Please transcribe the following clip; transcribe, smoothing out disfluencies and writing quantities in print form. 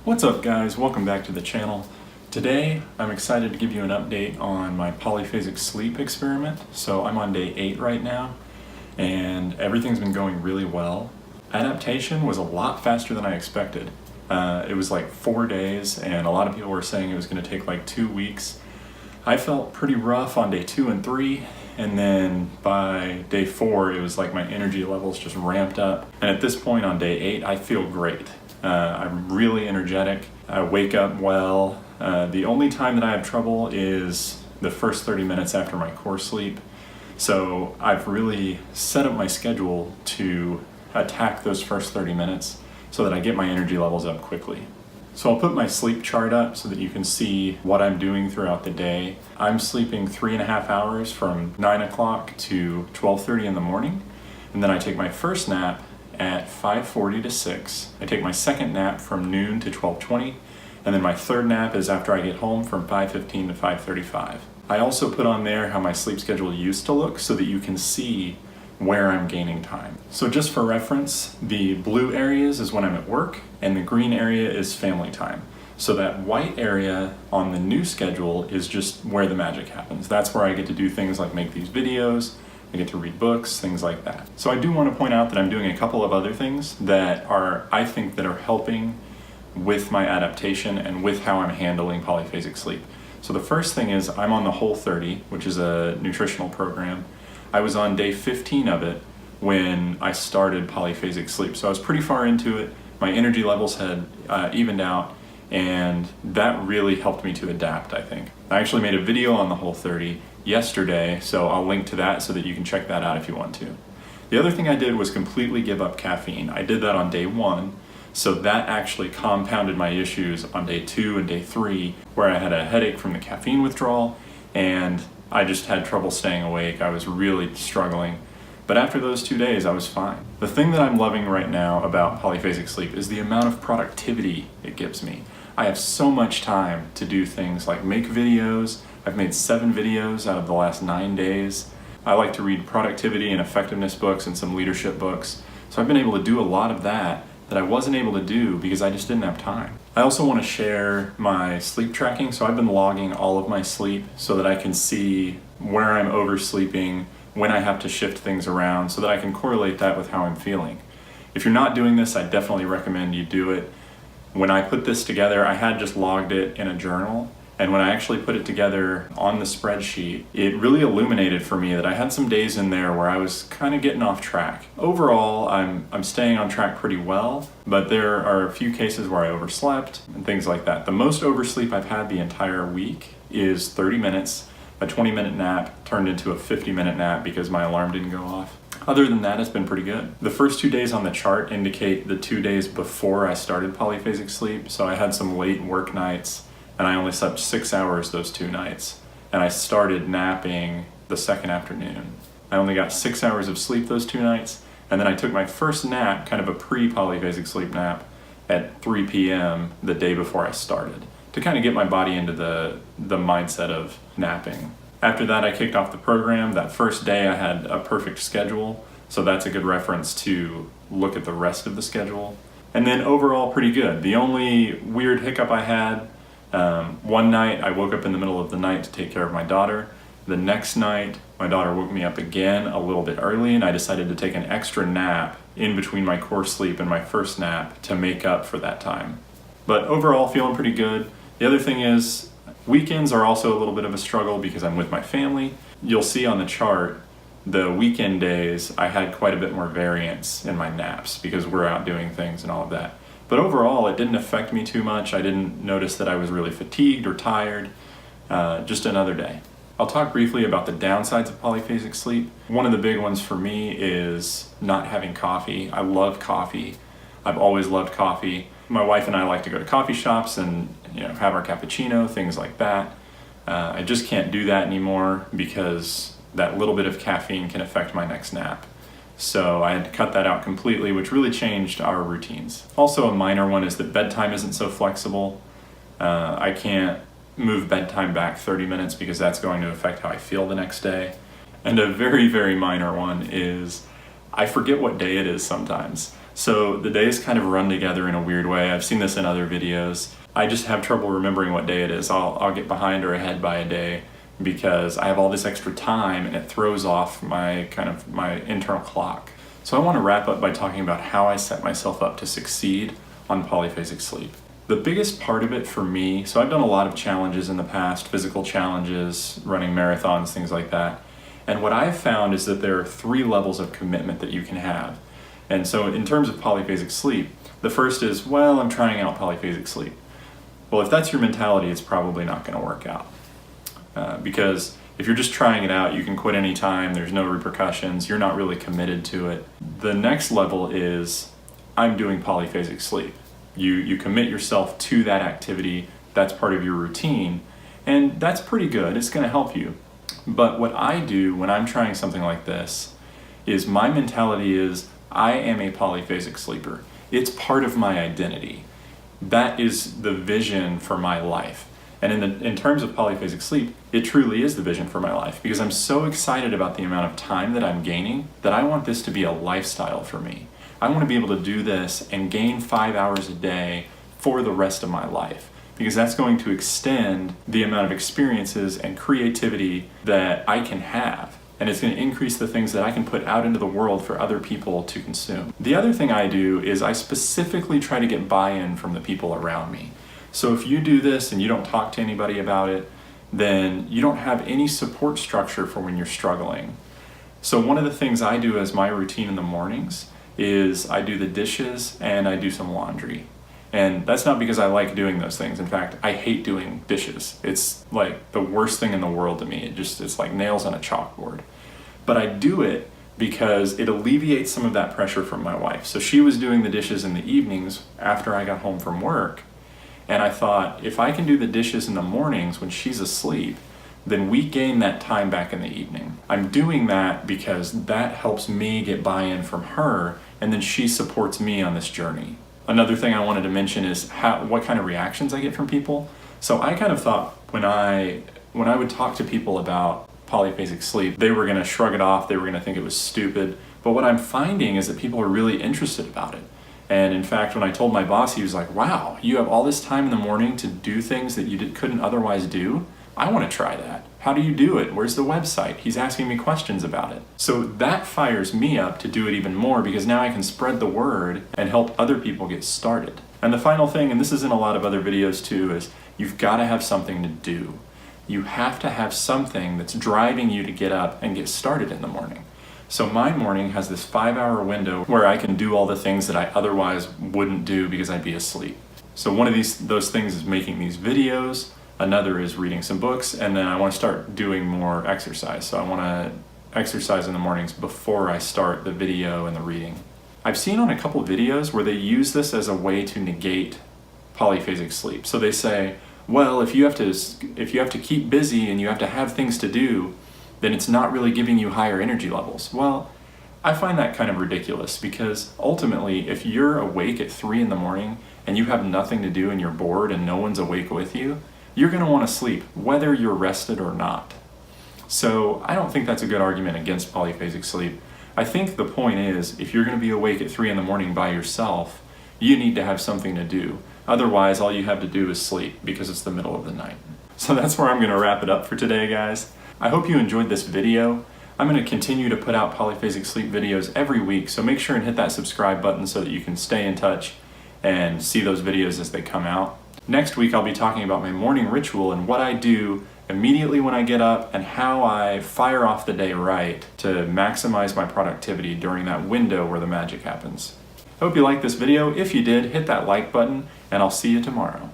What's up guys, welcome back to the channel. Today I'm excited to give you an update on my polyphasic sleep experiment. So I'm on day 8 right now and everything's been going really well. Adaptation was a lot faster than I expected. It was like 4 days and a lot of people were saying it was going to take like 2 weeks. I felt pretty rough on day 2 and 3, and then by day 4 it was like my energy levels just ramped up, and at this point on day 8 I feel great. I'm really energetic. I wake up well. The only time that I have trouble is the first 30 minutes after my core sleep. So I've really set up my schedule to attack those first 30 minutes so that I get my energy levels up quickly. So I'll put my sleep chart up so that you can see what I'm doing throughout the day. I'm sleeping 3.5 hours from 9 o'clock to 12:30 in the morning, and then I take my first nap at 5:40 to 6. I take my second nap from noon to 12:20, and then my third nap is after I get home from 5:15 to 5:35. I also put on there how my sleep schedule used to look so that you can see where I'm gaining time. So just for reference, the blue areas is when I'm at work, and the green area is family time. So that white area on the new schedule is just where the magic happens. That's where I get to do things like make these videos, I get to read books, things like that. So I do want to point out that I'm doing a couple of other things that I think that are helping with my adaptation and with how I'm handling polyphasic sleep. So the first thing is I'm on the Whole30, which is a nutritional program. I was on day 15 of it when I started polyphasic sleep. So I was pretty far into it. My energy levels had evened out, and that really helped me to adapt, I think. I actually made a video on the Whole30 yesterday, so I'll link to that so that you can check that out if you want to. The other thing I did was completely give up caffeine. I did that on day 1, so that actually compounded my issues on day 2 and day 3, where I had a headache from the caffeine withdrawal, and I just had trouble staying awake. I was really struggling. But after those 2 days, I was fine. The thing that I'm loving right now about polyphasic sleep is the amount of productivity it gives me. I have so much time to do things like make videos. I've made 7 videos out of the last 9 days. I like to read productivity and effectiveness books and some leadership books. So I've been able to do a lot of that I wasn't able to do because I just didn't have time. I also want to share my sleep tracking. So I've been logging all of my sleep so that I can see where I'm oversleeping, when I have to shift things around, so that I can correlate that with how I'm feeling. If you're not doing this, I definitely recommend you do it. When I put this together, I had just logged it in a journal, and when I actually put it together on the spreadsheet, it really illuminated for me that I had some days in there where I was kind of getting off track. Overall, I'm staying on track pretty well, but there are a few cases where I overslept and things like that. The most oversleep I've had the entire week is 30 minutes. A 20-minute nap turned into a 50-minute nap because my alarm didn't go off. Other than that, it's been pretty good. The first 2 days on the chart indicate the 2 days before I started polyphasic sleep, so I had some late work nights, and I only slept 6 hours those 2 nights. And I started napping the second afternoon. I only got 6 hours of sleep those 2 nights, and then I took my first nap, kind of a pre-polyphasic sleep nap, at 3 p.m. the day before I started, to kind of get my body into the mindset of napping. After that, I kicked off the program. That first day I had a perfect schedule, so that's a good reference to look at the rest of the schedule. And then overall, pretty good. The only weird hiccup I had, one night I woke up in the middle of the night to take care of my daughter. The next night, my daughter woke me up again a little bit early, and I decided to take an extra nap in between my core sleep and my first nap to make up for that time. But overall, feeling pretty good. The other thing is, weekends are also a little bit of a struggle because I'm with my family. You'll see on the chart, the weekend days, I had quite a bit more variance in my naps because we're out doing things and all of that. But overall, it didn't affect me too much. I didn't notice that I was really fatigued or tired. Just another day. I'll talk briefly about the downsides of polyphasic sleep. One of the big ones for me is not having coffee. I love coffee. I've always loved coffee. My wife and I like to go to coffee shops and have our cappuccino, things like that. I just can't do that anymore because that little bit of caffeine can affect my next nap. So I had to cut that out completely, which really changed our routines. Also, a minor one is that bedtime isn't so flexible. I can't move bedtime back 30 minutes because that's going to affect how I feel the next day. And a very, very minor one is I forget what day it is sometimes. So the days kind of run together in a weird way. I've seen this in other videos. I just have trouble remembering what day it is. I'll get behind or ahead by a day because I have all this extra time and it throws off my internal clock. So I want to wrap up by talking about how I set myself up to succeed on polyphasic sleep. The biggest part of it for me, so I've done a lot of challenges in the past, physical challenges, running marathons, things like that. And what I've found is that there are 3 levels of commitment that you can have. And so in terms of polyphasic sleep, the first is, well, I'm trying out polyphasic sleep. Well, if that's your mentality, it's probably not going to work out. Because if you're just trying it out, you can quit anytime, there's no repercussions, you're not really committed to it. The next level is, I'm doing polyphasic sleep. You commit yourself to that activity, that's part of your routine, and that's pretty good, it's going to help you. But what I do when I'm trying something like this is my mentality is, I am a polyphasic sleeper. It's part of my identity. That is the vision for my life. And in terms of polyphasic sleep, it truly is the vision for my life because I'm so excited about the amount of time that I'm gaining that I want this to be a lifestyle for me. I want to be able to do this and gain 5 hours a day for the rest of my life because that's going to extend the amount of experiences and creativity that I can have. And it's going to increase the things that I can put out into the world for other people to consume. The other thing I do is I specifically try to get buy-in from the people around me. So if you do this and you don't talk to anybody about it, then you don't have any support structure for when you're struggling. So one of the things I do as my routine in the mornings is I do the dishes and I do some laundry. And that's not because I like doing those things. In fact, I hate doing dishes. It's like the worst thing in the world to me. It's like nails on a chalkboard. But I do it because it alleviates some of that pressure from my wife. So she was doing the dishes in the evenings after I got home from work. And I thought, if I can do the dishes in the mornings when she's asleep, then we gain that time back in the evening. I'm doing that because that helps me get buy-in from her, and then she supports me on this journey. Another thing I wanted to mention is what kind of reactions I get from people. So I kind of thought when I would talk to people about polyphasic sleep, they were going to shrug it off, they were going to think it was stupid. But what I'm finding is that people are really interested about it. And in fact, when I told my boss, he was like, wow, you have all this time in the morning to do things that you couldn't otherwise do? I want to try that. How do you do it? Where's the website? He's asking me questions about it. So that fires me up to do it even more because now I can spread the word and help other people get started. And the final thing, and this is in a lot of other videos too, is you've got to have something to do. You have to have something that's driving you to get up and get started in the morning. So my morning has this 5-hour window where I can do all the things that I otherwise wouldn't do because I'd be asleep. So one of those things is making these videos, another is reading some books, and then I want to start doing more exercise. So I want to exercise in the mornings before I start the video and the reading. I've seen on a couple of videos where they use this as a way to negate polyphasic sleep. So they say, well, if you have to keep busy and you have to have things to do, then it's not really giving you higher energy levels. Well, I find that kind of ridiculous because ultimately, if you're awake at 3 in the morning and you have nothing to do and you're bored and no one's awake with you, you're going to want to sleep, whether you're rested or not. So I don't think that's a good argument against polyphasic sleep. I think the point is, if you're going to be awake at 3 in the morning by yourself, you need to have something to do. Otherwise, all you have to do is sleep because it's the middle of the night. So that's where I'm going to wrap it up for today, guys. I hope you enjoyed this video. I'm going to continue to put out polyphasic sleep videos every week, so make sure and hit that subscribe button so that you can stay in touch and see those videos as they come out. Next week, I'll be talking about my morning ritual and what I do immediately when I get up and how I fire off the day right to maximize my productivity during that window where the magic happens. I hope you liked this video. If you did, hit that like button, and I'll see you tomorrow.